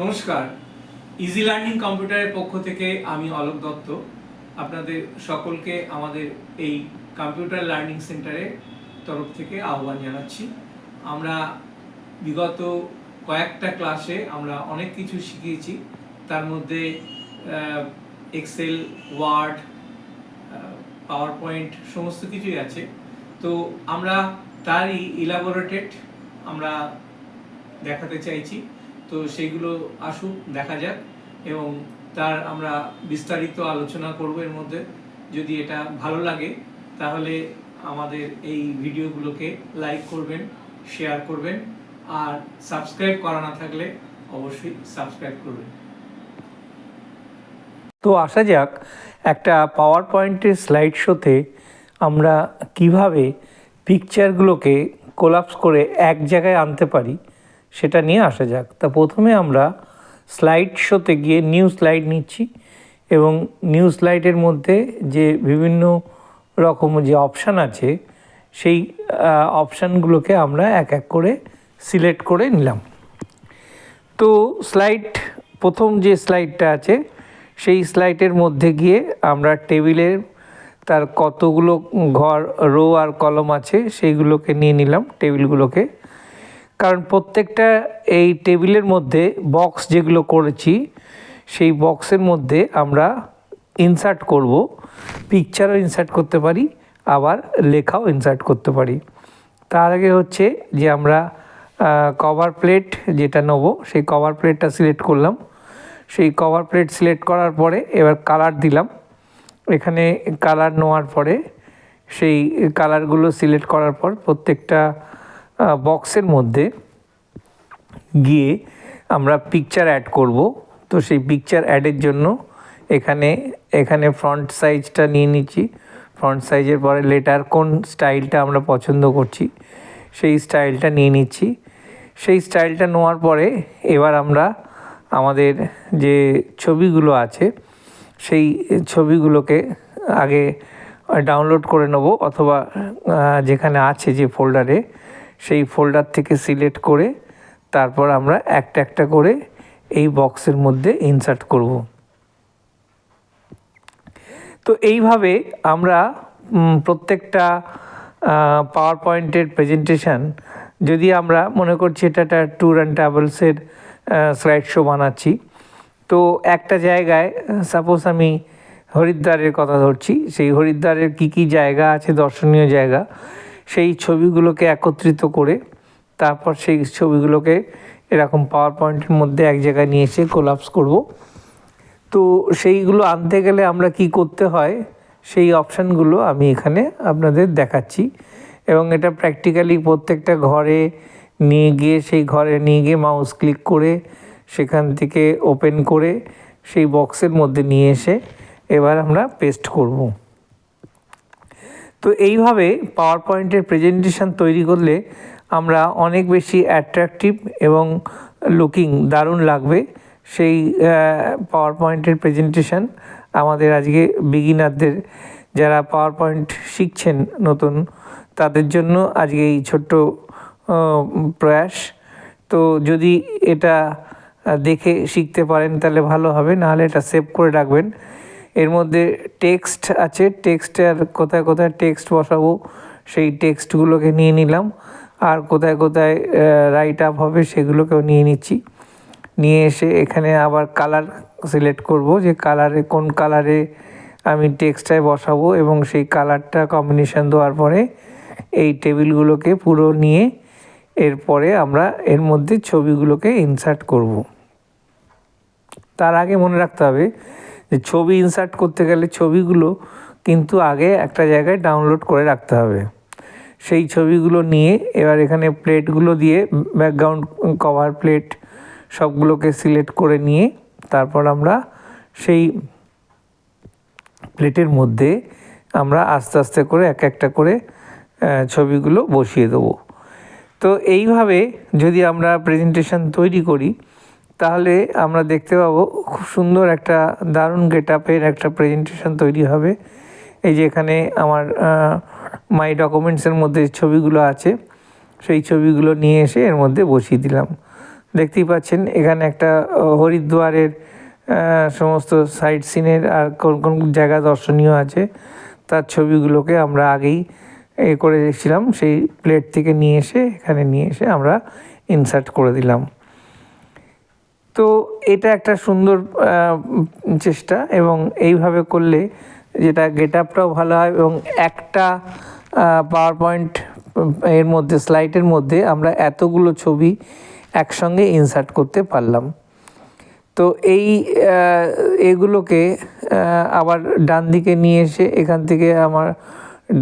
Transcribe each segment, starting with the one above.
নমস্কার, easy learning কম্পিউটারের পক্ষ থেকে আমি অলোক দত্ত আপনাদের সকলকে আমাদের এই কম্পিউটার লার্নিং সেন্টারের তরফ থেকে আহ্বান জানাচ্ছি। আমরা বিগত কয়েকটা ক্লাসে আমরা অনেক কিছু শিখিয়েছি, তার মধ্যে এক্সেল, ওয়ার্ড, পাওয়ার পয়েন্ট সমস্ত কিছুই আছে। তো আমরা তারই ইলাবোরেটেড আমরা দেখাতে চাইছি। তো সেইগুলো আসুক, দেখা যাক এবং তার আমরা বিস্তারিত আলোচনা করব এর মধ্যে। যদি এটা ভালো লাগে তাহলে আমাদের এই ভিডিওগুলোকে লাইক করবেন, শেয়ার করবেন, আর সাবস্ক্রাইব করা না থাকলে অবশ্যই সাবস্ক্রাইব করবেন। তো আসা যাক একটা পাওয়ার পয়েন্টের স্লাইড শোতে আমরা কিভাবে পিকচারগুলোকে কোলাপস করে এক জায়গায় আনতে পারি সেটা নিয়ে আসা যাক। তা প্রথমে আমরা স্লাইড শোতে গিয়ে নিউ স্লাইড নিচ্ছি এবং নিউ স্লাইডের মধ্যে যে বিভিন্ন রকম যে অপশান আছে সেই অপশানগুলোকে আমরা এক এক করে সিলেক্ট করে নিলাম। তো স্লাইড প্রথম যে স্লাইডটা আছে সেই স্লাইডের মধ্যে গিয়ে আমরা টেবিলের তার কতগুলো ঘর, রো আর কলম আছে সেইগুলোকে নিয়ে নিলাম, টেবিলগুলোকে। কারণ প্রত্যেকটা এই টেবিলের মধ্যে বক্স যেগুলো করেছি সেই বক্সের মধ্যে আমরা ইনসার্ট করব, পিকচারও ইনসার্ট করতে পারি, আবার লেখাও ইনসার্ট করতে পারি। তার আগে হচ্ছে যে আমরা কভার প্লেট যেটা নেব সেই কভার প্লেটটা সিলেক্ট করলাম। সেই কভার প্লেট সিলেক্ট করার পরে এবার কালার দিলাম। এখানে কালার নেওয়ার পরে সেই কালারগুলো সিলেক্ট করার পর প্রত্যেকটা বক্সের মধ্যে গিয়ে আমরা পিকচার অ্যাড করব। তো সেই পিকচার অ্যাডের জন্য এখানে ফ্রন্ট সাইজটা নিয়ে নিচ্ছি। ফ্রন্ট সাইজের পরে লেটার কোন স্টাইলটা আমরা পছন্দ করছি সেই স্টাইলটা নিয়ে নিচ্ছি। সেই স্টাইলটা নেওয়ার পরে এবার আমরা আমাদের যে ছবিগুলো আছে সেই ছবিগুলোকে আগে ডাউনলোড করে নেব, অথবা যেখানে আছে যে ফোল্ডারে সেই ফোল্ডার থেকে সিলেক্ট করে তারপর আমরা একটা একটা করে এই বক্সের মধ্যে ইনসার্ট করব। তো এইভাবে আমরা প্রত্যেকটা পাওয়ার পয়েন্টের প্রেজেন্টেশন, যদি আমরা মনে করছি এটা একটা ট্যুর অ্যান্ড ট্রাভেলসের স্লাইড শো বানাচ্ছি, তো একটা জায়গায় সাপোজ আমি হরিদ্বারের কথা ধরছি, সেই হরিদ্বারের কী জায়গা আছে দর্শনীয় জায়গা সেই ছবিগুলোকে একত্রিত করে তারপর সেই ছবিগুলোকে এরকম পাওয়ার পয়েন্টের মধ্যে এক জায়গায় নিয়ে এসে কোলাপস করব। তো সেইগুলো আনতে গেলে আমরা কি করতে হয় সেই অপশানগুলো আমি এখানে আপনাদের দেখাচ্ছি এবং এটা প্র্যাকটিক্যালি প্রত্যেকটা ঘরে নিয়ে গিয়ে সেই ঘরে নিয়ে গিয়ে মাউস ক্লিক করে সেখান থেকে ওপেন করে সেই বক্সের মধ্যে নিয়ে এসে এবার আমরা পেস্ট করব। তো এইভাবে পাওয়ার পয়েন্টের প্রেজেন্টেশন তৈরি করলে আমরা অনেক বেশি অ্যাট্রাকটিভ এবং লুকিং দারুণ লাগবে সেই পাওয়ার পয়েন্টের প্রেজেন্টেশন। আমাদের আজকে বিগিনারদের যারা পাওয়ার পয়েন্ট শিখছেন নতুন, তাদের জন্য আজকে এই ছোট্ট প্রয়াস। তো যদি এটা দেখে শিখতে পারেন তাহলে ভালো হবে, নাহলে এটা সেভ করে রাখবেন। এর মধ্যে টেক্সট আছে, টেক্সটের কোথায় কোথায় টেক্সট বসাবো সেই টেক্সটগুলোকে নিয়ে নিলাম, আর কোথায় কোথায় রাইট আপ হবে সেগুলোকেও নিয়ে নিচ্ছি। নিয়ে এসে এখানে আবার কালার সিলেক্ট করব, যে কালারে কোন কালারে আমি টেক্সটায় বসাবো, এবং সেই কালারটা কম্বিনেশন দেওয়ার পরে এই টেবিলগুলোকে পুরো নিয়ে এরপরে আমরা এর মধ্যে ছবিগুলোকে ইনসার্ট করব। তার আগে মনে রাখতে হবে যে ছবি ইনসার্ট করতে গেলে ছবিগুলো কিন্তু আগে একটা জায়গায় ডাউনলোড করে রাখতে হবে। সেই ছবিগুলো নিয়ে এবার এখানে প্লেটগুলো দিয়ে ব্যাকগ্রাউন্ড কভার প্লেট সবগুলোকে সিলেক্ট করে নিয়ে তারপর আমরা সেই প্লেটের মধ্যে আমরা আস্তে আস্তে করে এক একটা করে ছবিগুলো বসিয়ে দেবো। তো এইভাবে যদি আমরা প্রেজেন্টেশন তৈরি করি তাহলে আমরা দেখতে পাবো খুব সুন্দর একটা দারুণ গেটআপের একটা প্রেজেন্টেশন তৈরি হবে। এই যে এখানে আমার মাই ডকুমেন্টসের মধ্যে ছবিগুলো আছে সেই ছবিগুলো নিয়ে এসে এর মধ্যে বসিয়ে দিলাম। দেখতেই পাচ্ছেন এখানে একটা হরিদ্বারের সমস্ত সাইট সিনের আর কোন কোন জায়গা দর্শনীয় আছে তার ছবিগুলোকে আমরা আগেই করে রেখেছিলাম, সেই প্লেট থেকে নিয়ে এসে এখানে নিয়ে এসে আমরা ইনসার্ট করে দিলাম। তো এটা একটা সুন্দর চেষ্টা, এবং এইভাবে করলে যেটা গেট আপটাও ভালো হয় এবং একটা পাওয়ার পয়েন্ট এর মধ্যে স্লাইডের মধ্যে আমরা এতগুলো ছবি একসঙ্গে ইনসার্ট করতে পারলাম। তো এগুলোকে আবার ডান দিকে নিয়ে এসে এখান থেকে আমার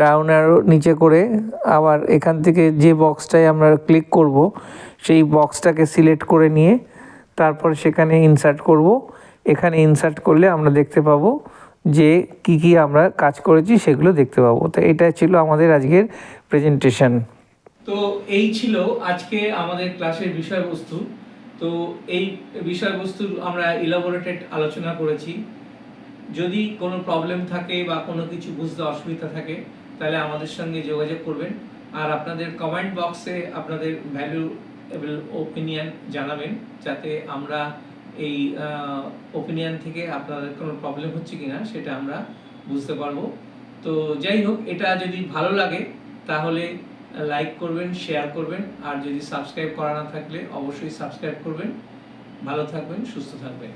ডাউন অ্যারো নিচে করে আবার এখান থেকে যে বক্সটায় আমরা ক্লিক করব সেই বক্সটাকে সিলেক্ট করে নিয়ে তারপর সেখানে ইনসার্ট করব। এখানে ইনসার্ট করলে আমরা দেখতে পাবো যে কি কি আমরা কাজ করেছি সেগুলো দেখতে পাবো। তো এটা ছিল আমাদের আজকের প্রেজেন্টেশন। তো এই ছিল আজকে আমাদের ক্লাসের বিষয়বস্তু। তো এই বিষয়বস্তুর আমরা ইলাবোরেটেড আলোচনা করেছি। যদি কোনো প্রবলেম থাকে বা কোনো কিছু বুঝতে অসুবিধা থাকে তাহলে আমাদের সঙ্গে যোগাযোগ করবেন, আর আপনাদের কমেন্ট বক্সে আপনাদের ভ্যালুয়েবল ওপিনিয়ন জানাবেন, যাতে আমরা এই ওপিনিয়ন থেকে আপনাদের কোনো প্রবলেম হচ্ছে কিনা সেটা আমরা বুঝতে পারবো। তো যাই হোক, এটা যদি ভালো লাগে তাহলে লাইক করবেন, শেয়ার করবেন, আর যদি সাবস্ক্রাইব করা না থাকলে অবশ্যই সাবস্ক্রাইব করবেন। ভালো থাকবেন, সুস্থ থাকবেন।